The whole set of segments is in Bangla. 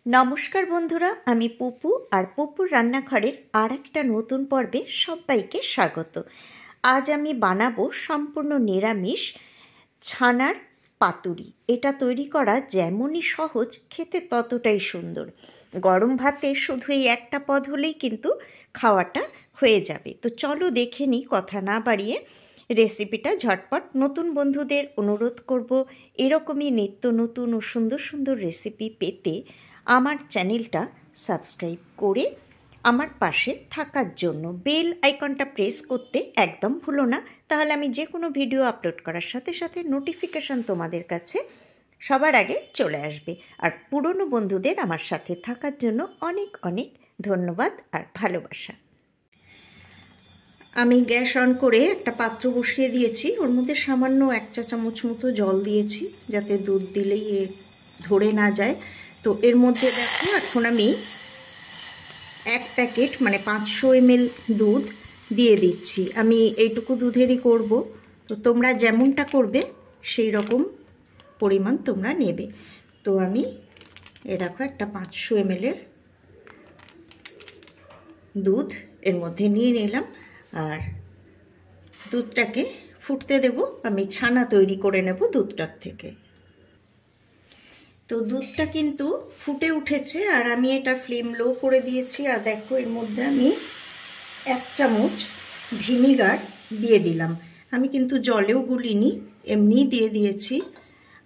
নমস্কার বন্ধুরা, আমি পুপু আর পুপুর রান্নাঘরের আর একটা নতুন পর্বে সবাইকে স্বাগত। আজ আমি বানাবো সম্পূর্ণ নিরামিষ ছানার পাতুরি। এটা তৈরি করা যেমনই সহজ, খেতে ততটাই সুন্দর। গরম ভাতে শুধু এই একটা পদ হলেই কিন্তু খাওয়াটা হয়ে যাবে। তো চলো দেখে নিই, কথা না বাড়িয়ে রেসিপিটা ঝটপট। নতুন বন্ধুদের অনুরোধ করব এরকমই নিত্য নতুন ও সুন্দর সুন্দর রেসিপি পেতে আমার চ্যানেলটা সাবস্ক্রাইব করে আমার পাশে থাকার জন্য বেল আইকনটা প্রেস করতে একদম ভুলো না। তাহলে আমি যে কোনো ভিডিও আপলোড করার সাথে সাথে নোটিফিকেশান তোমাদের কাছে সবার আগে চলে আসবে। আর পুরনো বন্ধুদের আমার সাথে থাকার জন্য অনেক অনেক ধন্যবাদ আর ভালোবাসা। আমি গ্যাস অন করে একটা পাত্র বসিয়ে দিয়েছি। ওর মধ্যে সামান্য 1 চা চামচ মতো জল দিয়েছি, যাতে দুধ দিলেই ধরে না যায়। তো এর মধ্যে দেখো এখন আমি 1 প্যাকেট মানে 500 ml দুধ দিয়ে দিচ্ছি। আমি এইটুকু দুধেরই করব, তো তোমরা যেমনটা করবে সেই রকম পরিমাণ তোমরা নেবে। তো আমি দেখো একটা 500 ml এর দুধ এর মধ্যে নিয়ে নিলাম, আর দুধটাকে ফুটতে দেব। আমি ছানা তৈরি করে নেব দুধটার থেকে। তো দুধটা কিন্তু ফুটে উঠেছে, আর আমি এটা ফ্লেম লো করে দিয়েছি। আর দেখো এর মধ্যে আমি 1 চামচ ভিনিগার দিয়ে দিলাম। আমি কিন্তু জলেও গুলিনি, এমনিই দিয়ে দিয়েছি।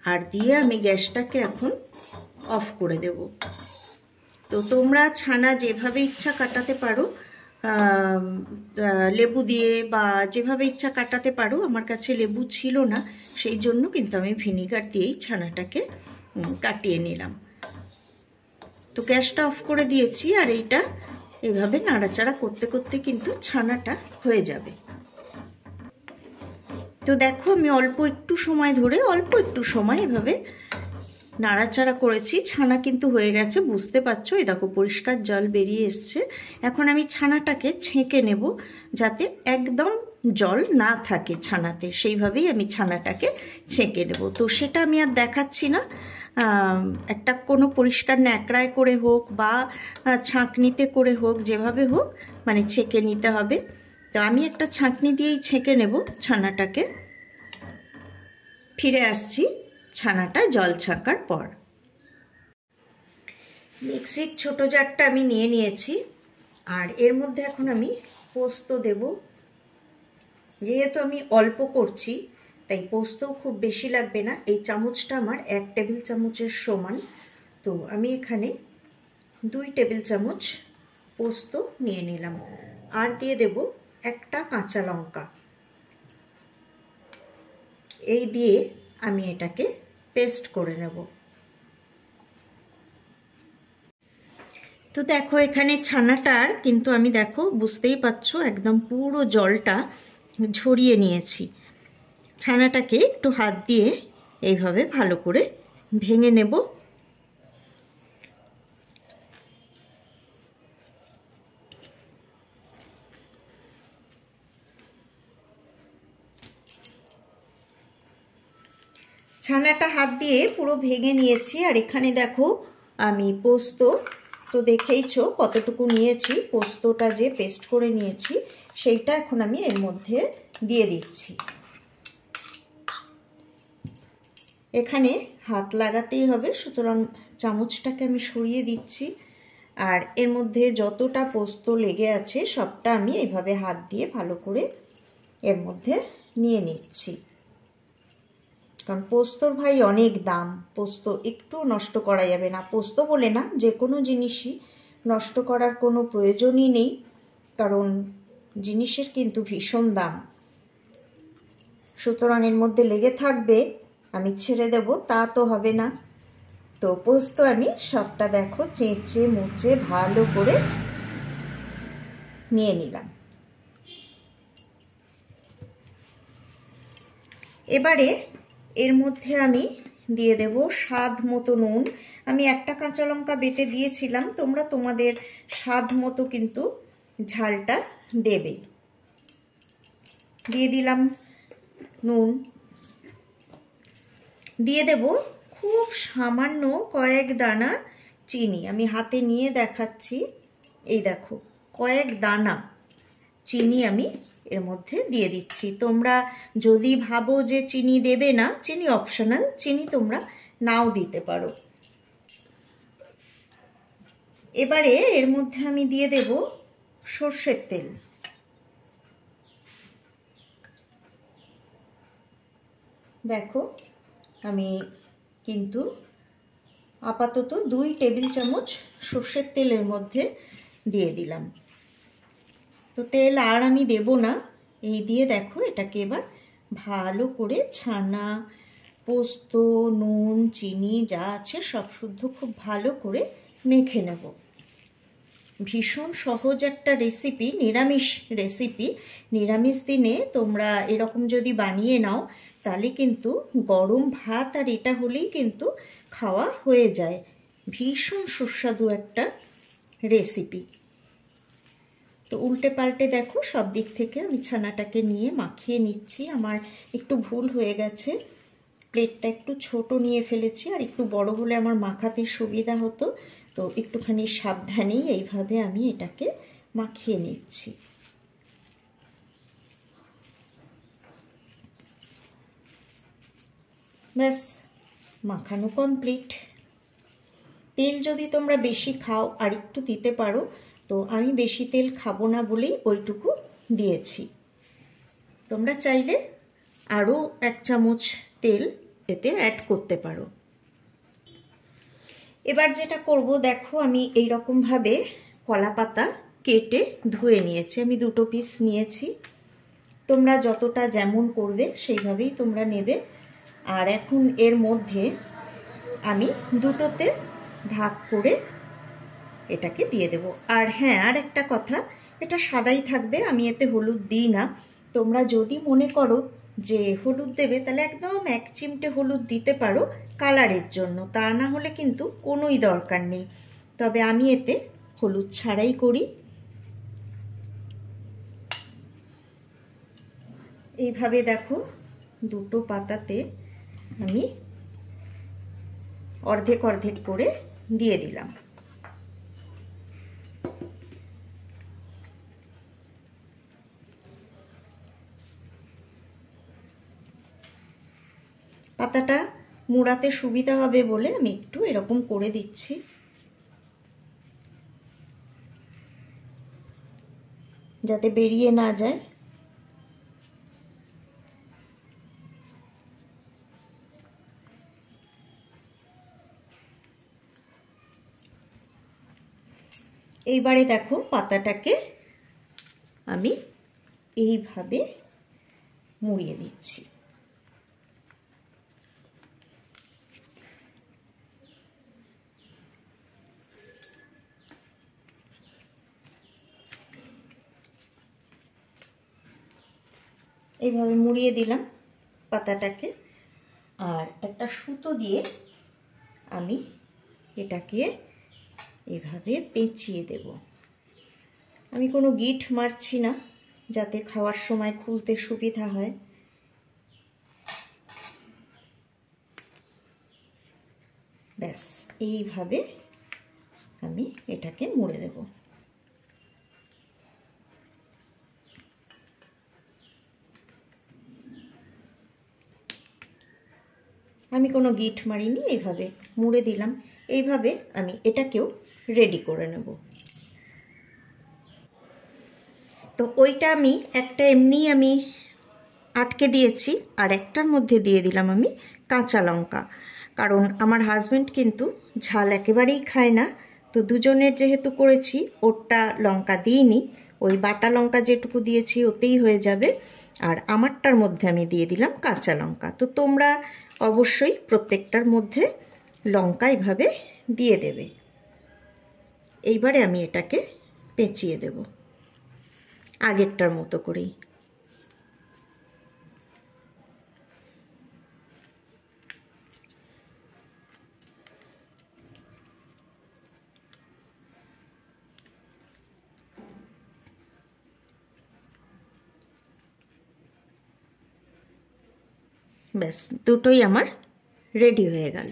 আর দিয়ে আমি গ্যাসটাকে এখন অফ করে দেব। তো তোমরা ছানা যেভাবে ইচ্ছা কাটাতে পারো, লেবু দিয়ে বা যেভাবে ইচ্ছা কাটাতে পারো। আমার কাছে লেবু ছিল না, সেই জন্য কিন্তু আমি ভিনিগার দিয়েই ছানাটাকে কাটিয়ে নিলাম। তো গ্যাসটা অফ করে দিয়েছি, আর এইটা এভাবে নাড়াচাড়া করতে করতে কিন্তু ছানাটা হয়ে যাবে। তো দেখো আমি অল্প একটু সময় এভাবে নাড়াচাড়া করেছি। ছানা কিন্তু হয়ে গেছে, বুঝতে পারছো। এই দেখো পরিষ্কার জল বেরিয়ে এসছে। এখন আমি ছানাটাকে ছেঁকে নেব, যাতে একদম জল না থাকে ছানাতে। সেইভাবেই আমি ছানাটাকে ছেঁকে নেব। তো সেটা আমি আর দেখাচ্ছি না। একটা কোনো পরিষ্কার ন্যাকড়ায় করে হোক বা ছাঁকনিতে করে হোক, যেভাবে হোক মানে ছেঁকে নিতে হবে। তো আমি একটা ছাঁকনি দিয়েই ছেঁকে নেব ছানাটাকে। ফিরে আসছি ছানাটা জল ছাঁকার পর। মিক্সির ছোটো জারটা আমি নিয়ে নিয়েছি, আর এর মধ্যে এখন আমি পোস্ত দেব। যেহেতু আমি অল্প করছি তাই পোস্তও খুব বেশি লাগবে না। এই চামচটা আমার 1 টেবিল চামচের সমান। তো আমি এখানে 2 টেবিল চামচ পোস্ত নিয়ে নিলাম। আর দিয়ে দেব একটা কাঁচা লঙ্কা। এই দিয়ে আমি এটাকে পেস্ট করে নেব। তো দেখো এখানে ছানাটার কিন্তু আমি দেখো বুঝতেই পারছো একদম পুরো জলটা ঝরিয়ে নিয়েছি। ছানাটাকে একটু হাত দিয়ে এইভাবে ভালো করে ভেঙে নেব। ছানাটা হাত দিয়ে পুরো ভেঙে নিয়েছি। আর এখানে দেখো আমি পোস্ত তো দেখেইছো কতটুকু নিয়েছি। পোস্তটা যে পেস্ট করে নিয়েছি সেইটা এখন আমি এর মধ্যে দিয়ে দিচ্ছি। এখানে হাত লাগাতেই হবে, সুতরাং চামচটাকে আমি সরিয়ে দিচ্ছি। আর এর মধ্যে যতটা পোস্ত লেগে আছে সবটা আমি এইভাবে হাত দিয়ে ভালো করে এর মধ্যে নিয়ে নিচ্ছি। কারণ পোস্তর ভাই অনেক দাম, পোস্ত একটু নষ্ট করা যাবে না। পোস্ত বলে না, যে কোনো জিনিসই নষ্ট করার কোনো প্রয়োজনই নেই, কারণ জিনিসের কিন্তু ভীষণ দাম। সুতরাং এর মধ্যে লেগে থাকবে, আমি ছেড়ে দেব তা তো হবে না। তো পোস্ত আমি সবটা দেখো চেঁচে মুচে ভালো করে নিয়ে নিলাম। এবারে এর মধ্যে আমি দিয়ে দেব স্বাদ মতো নুন। আমি একটা কাঁচা লঙ্কা বেটে দিয়েছিলাম, তোমরা তোমাদের স্বাদ মতো কিন্তু ঝালটা দেবে। দিয়ে দিলাম নুন। দিয়ে দেব খুব সামান্য কয়েক দানা চিনি আমি হাতে নিয়ে দেখাচ্ছি। এই দেখো কয়েক দানা চিনি আমি এর মধ্যে দিয়ে দিচ্ছি। তোমরা যদি ভাবো যে চিনি দেবে না, চিনি অপশনাল, চিনি তোমরা নাও দিতে পারো। এবারে এর মধ্যে আমি দিয়ে দেব সর্ষের তেল। দেখো আমি কিন্তু আপাতত 2 টেবিল চামচ সর্ষের তেলের মধ্যে দিয়ে দিলাম। তো তেল আর আমি দেব না, এই দিয়ে দেখো এটাকে এবার ভালো করে ছানা, পোস্ত, নুন, চিনি যা আছে সব শুদ্ধ খুব ভালো করে মেখে নেব। ভীষণ সহজ একটা রেসিপি, নিরামিষ রেসিপি। নিরামিষ দিনে তোমরা এরকম যদি বানিয়ে নাও তাহলে কিন্তু গরম ভাত আর এটা হলেই কিন্তু খাওয়া হয়ে যায়। ভীষণ সুস্বাদু একটা রেসিপি। তো উল্টে পাল্টে দেখো সব দিক থেকে আমি ছানাটাকে নিয়ে মাখিয়ে নিচ্ছি। আমার একটু ভুল হয়ে গেছে, প্লেটটা একটু ছোট নিয়ে ফেলেছি, আর একটু বড় হলে আমার মাখাতে সুবিধা হতো। তো একটুখানি সাবধানেই এইভাবে আমি এটাকে মাখিয়ে নিচ্ছি। ব্যাস মাখানো কমপ্লিট। তেল যদি তোমরা বেশি খাও আর একটু দিতে পারো, তো আমি বেশি তেল খাবো না বলেই ওইটুকু দিয়েছি। তোমরা চাইলে আরও 1 চামচ তেল এতে অ্যাড করতে পারো। এবার যেটা করব দেখো, আমি এই রকমভাবে কলা পাতা কেটে ধুয়ে নিয়েছি। আমি 2 পিস নিয়েছি। তোমরা যতটা যেমন করবে সেইভাবেই তোমরা নেবে। আর এখন এর মধ্যে আমি 2টোতে ভাগ করে এটাকে দিয়ে দেব। আর হ্যাঁ, আর একটা কথা, এটা সাদাই থাকবে, আমি এতে হলুদ দিই না। তোমরা যদি মনে করো যে হলুদ দেবে তাহলে একদম 1 চিমটে হলুদ দিতে পারো কালারের জন্য, তা না হলে কিন্তু কোনোই দরকার নেই। তবে আমি এতে হলুদ ছাড়াই করি। এইভাবে দেখো 2টো পাতাতে আমি অর্ধেক অর্ধেক করে দিয়ে দিলাম। পাতাটা মুড়াতে সুবিধা হবে বলে আমি একটু এরকম করে দিচ্ছি। যাতে বেরিয়ে না যায়। এইবারে দেখো পাতাটাকে আমি এইভাবে মুড়িয়ে দিচ্ছি। এইভাবে মুড়িয়ে দিলাম পাতাটাকে, আর একটা সুতো দিয়ে আমি এটাকে এভাবে পেঁচিয়ে দেব। আমি কোনো গিঁট মারছি না, যাতে খাওয়ার সময় খুলতে সুবিধা হয়। ব্যাস এইভাবে আমি এটাকে মুড়ে দেব। আমি কোনো গিঁট মারিনি, এইভাবে মুড়ে দিলাম। এইভাবে আমি এটাকেও রেডি করে নেব। তো ওইটা আমি একটা এমনি আমি আটকে দিয়েছি, আর একটার মধ্যে দিয়ে দিলাম আমি কাঁচা লঙ্কা। কারণ আমার হাজব্যান্ড কিন্তু ঝাল একেবারেই খায় না। তো দুজনের যেহেতু করেছি, ওরটা লঙ্কা দিইনি, ওই বাটা লঙ্কা যেটুকু দিয়েছি ওতেই হয়ে যাবে। আর আমারটার মধ্যে আমি দিয়ে দিলাম কাঁচা লঙ্কা। তো তোমরা অবশ্যই প্রত্যেকটার মধ্যে লঙ্কা এভাবে দিয়ে দেবে। এইবারে আমি এটাকে পেঁচিয়ে দেব আগেরটার মতো করেই। ব্যাস দুটোই আমার রেডি হয়ে গেল।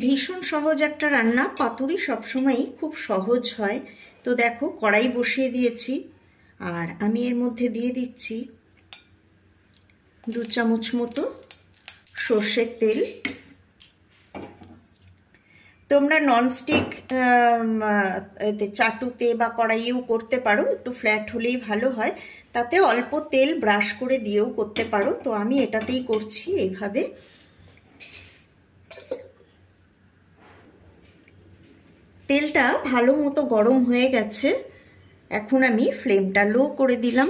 ভীষণ সহজ একটা রান্না। পাতুরি সবসময়ই খুব সহজ হয়। তো দেখো কড়াই বসিয়ে দিয়েছি, আর আমি এর মধ্যে দিয়ে দিচ্ছি 2 চামচ মতো সর্ষের তেল। তোমরা ননস্টিক চাটুতে বা কড়াইয়েও করতে পারো, একটু ফ্ল্যাট হলেই ভালো হয়। তাতে অল্প তেল ব্রাশ করে দিয়েও করতে পারো। তো আমি এটাতেই করছি এইভাবে। তেলটা ভালো মতো গরম হয়ে গেছে। এখন আমি ফ্লেমটা লো করে দিলাম।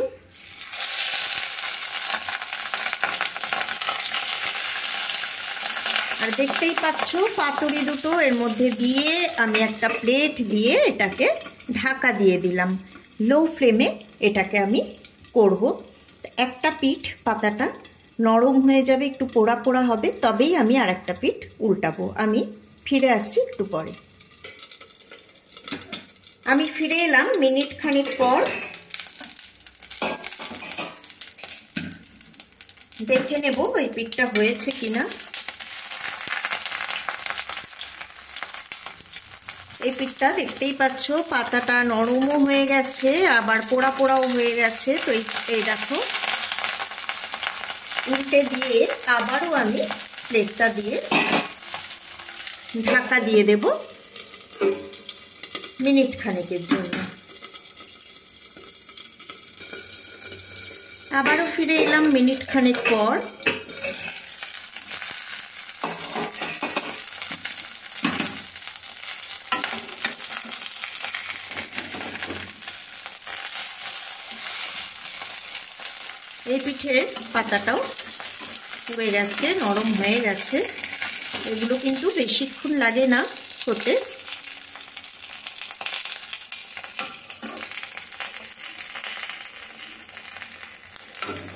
আর দেখতেই পাচ্ছ পাতুরি দুটো এর মধ্যে দিয়ে আমি একটা প্লেট দিয়ে এটাকে ঢাকা দিয়ে দিলাম। লো ফ্লেমে এটাকে আমি করব। একটা পিঠ পাতাটা নরম হয়ে যাবে, একটু পোড়া পোড়া হবে, তবেই আমি আর একটা পিঠ উল্টাবো। আমি ফিরে আসছি একটু পরে। আমি ফিরে এলাম মিনিট খানিক পর। দেখে নেব ওই পিঠটা হয়েছে কিনা। এই পিঠটা দেখতেই পাচ্ছ পাতাটা নরমও হয়ে গেছে, আবার পোড়া পোড়াও হয়ে গেছে। তো এই দেখো, উল্টে দিয়ে আবারও আমি প্লেটটা দিয়ে ঢাকা দিয়ে দেব মিনিট খানেকের জন্য। আবারও ফিরে এলাম মিনিট খানেক পর। এই পিঠের পাতাটাও হয়ে গেছে, নরম হয়ে গেছে। এগুলো কিন্তু বেশিক্ষণ লাগে না হতে।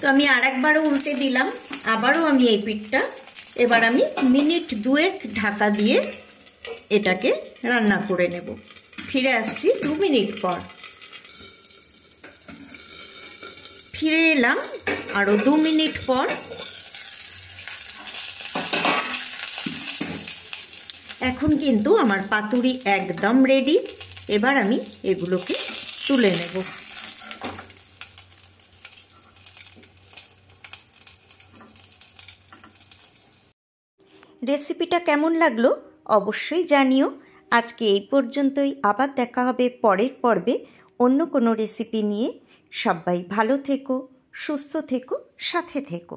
তো আমি আরেকবারও উল্টে দিলাম। আবারও আমি এই পিঠটা এবার আমি মিনিট 2 ঢাকা দিয়ে এটাকে রান্না করে নেব। ফিরে আসছি 2 মিনিট পর। ফিরে এলাম আরও 2 মিনিট পর। এখন কিন্তু আমার পাতুরি একদম রেডি। এবার আমি এগুলোকে তুলে নেব। রেসিপিটা কেমন লাগলো অবশ্যই জানিও। আজকে এই পর্যন্তই। আবার দেখা হবে পরের পর্বে অন্য কোনো রেসিপি নিয়ে। সবাই ভালো থেকো, সুস্থ থেকো, সাথে থেকো।